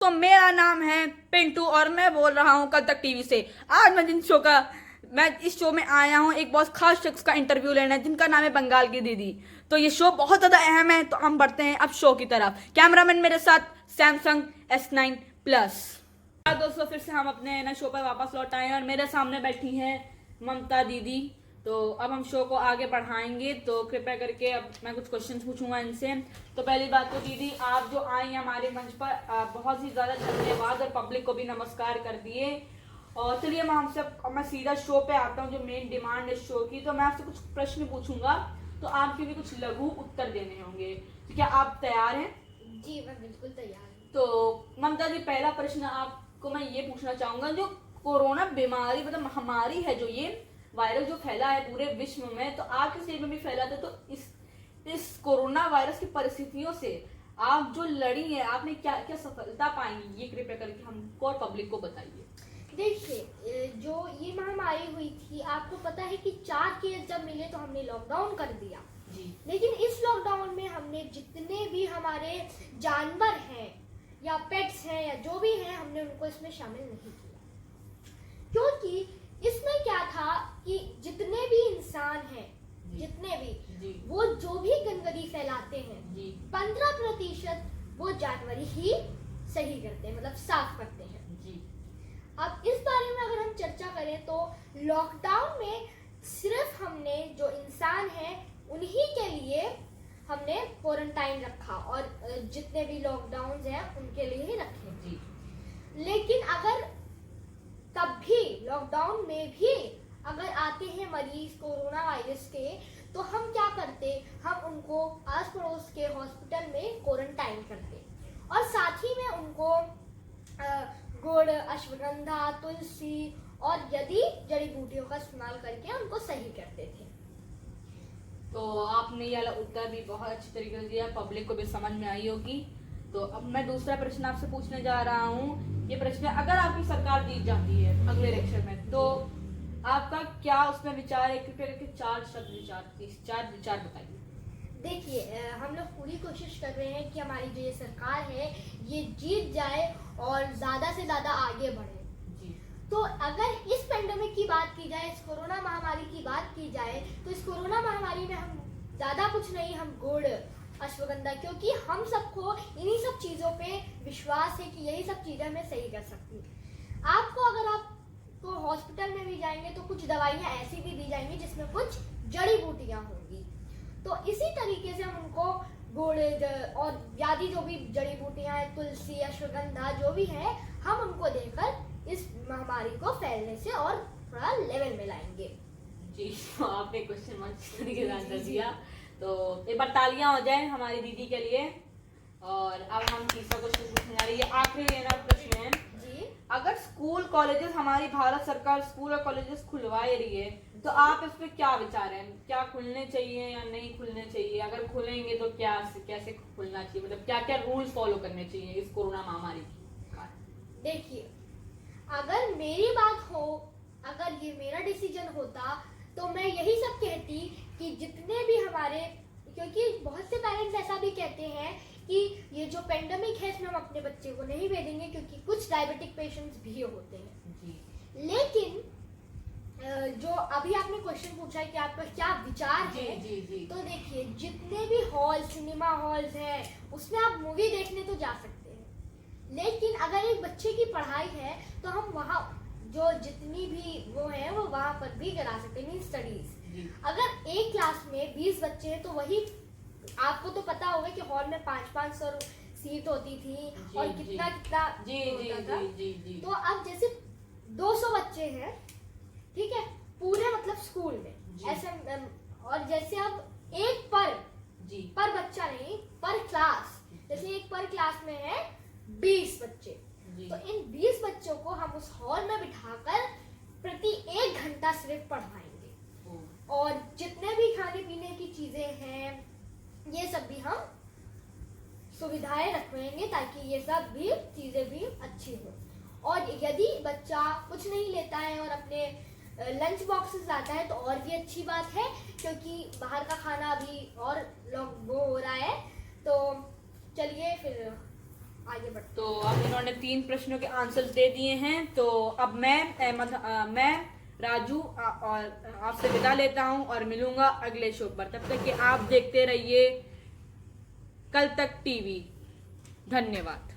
दोस्तों, मेरा नाम है पिंटू और मैं बोल रहा हूँ कल तक टीवी से। आज मैं इस शो में आया हूँ एक बहुत खास शख्स का इंटरव्यू लेना है, जिनका नाम है बंगाल की दीदी। तो ये शो बहुत ज़्यादा अहम है, तो हम बढ़ते हैं अब शो की तरफ। कैमरामैन मेरे साथ सैमसंग S9 प्लस। दोस्तों, फिर से हम अपने ना शो पर वापस लौट आए हैं और मेरे सामने बैठी हैं ममता दीदी। तो अब हम शो को आगे बढ़ाएंगे, तो कृपया करके अब मैं कुछ क्वेश्चन पूछूंगा इनसे। तो पहली बात तो दीदी, आप जो आई हैं हमारे मंच पर, बहुत ही ज़्यादा धन्यवाद और पब्लिक को भी नमस्कार कर दिए। और चलिए मैं सीधा शो पे आता हूँ, जो मेन डिमांड है शो की। तो मैं आपसे कुछ प्रश्न पूछूंगा, तो आपके भी कुछ लघु उत्तर देने होंगे। तो क्या आप तैयार हैं? जी, मैं बिल्कुल तैयार हूँ। तो ममता जी, पहला प्रश्न आपको मैं ये पूछना चाहूंगा, जो कोरोना बीमारी मतलब महामारी है, जो ये वायरस जो फैला है पूरे विश्व में, तो आपके शरीर में भी फैला था। तो इस कोरोना वायरस की परिस्थितियों से आप जो लड़ी है, आपने क्या क्या सफलता पाई, ये कृपया करके हमको और पब्लिक को बताइए। देखिए, जो ये महामारी हुई थी, आपको पता है कि 4 केस जब मिले तो हमने लॉकडाउन कर दिया जी। लेकिन इस लॉकडाउन में हमने जितने भी हमारे जानवर हैं या पेट्स हैं या जो भी हैं, हमने उनको इसमें शामिल नहीं किया। क्योंकि इसमें क्या था कि जितने भी इंसान हैं, जितने भी जी। वो जो भी गंदगी फैलाते हैं, जी। 15% वो जानवर ही सही करते हैं, मतलब साफ करते हैं। जी। अब इस बारे में अगर हम चर्चा करें तो लॉकडाउन में सिर्फ हमने जो इंसान हैं उन्हीं के लिए हमने क्वारंटाइन रखा और जितने भी लॉकडाउन हैं उनके लिए ही रखे। जी। लेकिन अगर तब भी लॉकडाउन में भी अगर आते हैं मरीज कोरोना वायरस के, तो हम क्या करते, हम उनको आस पड़ोस के हॉस्पिटल में क्वारंटाइन करते और साथ ही में उनको गुड़, अश्वगंधा, तुलसी और यदि जड़ी बूटियों का इस्तेमाल करके उनको सही करते थे। तो आपने ये वाला उत्तर भी बहुत अच्छी तरीके से दिया, पब्लिक को भी समझ में आई होगी। तो अब मैं दूसरा प्रश्न आपसे पूछने जा रहा हूँ। ये प्रश्न है, अगर आपकी सरकार जीत जाती है अगले इलेक्शन में, तो आपका क्या उसमें विचार है? कृपया करके 4 शब्द विचार बताइए। देखिए, हम लोग पूरी कोशिश कर रहे हैं कि हमारी जो ये सरकार है ये जीत जाए और ज़्यादा से ज़्यादा आगे बढ़े। जी। तो अगर इस पेंडेमिक की बात की जाए, इस कोरोना महामारी की बात की जाए, तो इस कोरोना महामारी में हम ज़्यादा कुछ नहीं, हम गुड़, अश्वगंधा, क्योंकि हम सबको इन्हीं सब चीज़ों पे विश्वास है कि यही सब चीज़ें हमें सही कर सकती हैं। आपको अगर आप तो हॉस्पिटल में भी जाएंगे तो कुछ दवाइयाँ ऐसी भी दी जाएंगी जिसमें कुछ जड़ी बूटियाँ होंगी। तो इसी तरीके से हम उनको गुड़ और यादि जो भी जड़ी बूटियाँ हैं, तुलसी, अश्वगंधा जो भी है, हम उनको देकर इस महामारी को फैलने से और थोड़ा लेवल में लाएंगे। जी, तो आपने क्वेश्चन अच्छी तरीके से आंसर दिया। तो एक बार तालियां हो जाए हमारी दीदी के लिए। और अब हम तीसरा क्वेश्चन पूछने जा रहे हैं, ये आखिरी लेना प्रश्न है जी। अगर स्कूल कॉलेजेस, हमारी भारत सरकार स्कूल और कॉलेजेस खुलवा रही है, तो आप इस पे क्या विचार हैं? क्या खुलने चाहिए या नहीं खुलने चाहिए? अगर खुलेंगे तो क्या, कैसे खुलना चाहिए, मतलब क्या क्या रूल्स फॉलो करने चाहिए इस कोरोना महामारी का? देखिए, अगर मेरी बात हो, अगर ये मेरा डिसीजन होता, तो मैं यही सब कहती कि जितने भी हमारे, क्योंकि बहुत से पेरेंट्स ऐसा भी कहते हैं कि ये जो पेंडेमिक है इसमें हम अपने बच्चे को नहीं भेजेंगे क्योंकि कुछ डायबिटिक पेशेंट्स भी होते हैं। जी। लेकिन जो अभी आपने क्वेश्चन पूछा है कि आपका क्या विचार जी, है, जी, जी। तो देखिए, जितने भी हॉल, सिनेमा हॉल्स हैं, उसमें आप मूवी देखने तो जा सकते हैं, लेकिन अगर एक बच्चे की पढ़ाई है तो हम वहाँ जो जितनी भी वो है वो वहाँ पर भी करा सकते हैं, मीन स्टडीज। अगर एक क्लास में 20 बच्चे हैं तो वही, आपको तो पता होगा कि हॉल में 500 सीट होती थी और कितना कितना होता था। तो अब जैसे 200 बच्चे हैं, ठीक है, पूरे मतलब स्कूल में ऐसे, और जैसे अब एक पर बच्चा नहीं, पर क्लास, जैसे एक पर क्लास में है 20 बच्चे, तो इन 20 बच्चों को हम उस हॉल में बिठाकर प्रति 1 घंटा सिर्फ पढ़ाएंगे और जितने भी खाने पीने की चीजें हैं ये सब भी हम सुविधाएं रखेंगे ताकि ये सब भी चीजें भी अच्छी हो। और यदि बच्चा कुछ नहीं लेता है और अपने लंच बॉक्सेस लाता है तो और भी अच्छी बात है, क्योंकि बाहर का खाना अभी और वो हो रहा है। तो चलिए फिर आगे बढ़ते तो अब इन्होंने 3 प्रश्नों के आंसर्स दे दिए हैं। तो अब मैं राजू और आपसे विदा लेता हूं और मिलूंगा अगले शो पर। तब तक कि आप देखते रहिए कल तक टीवी। धन्यवाद।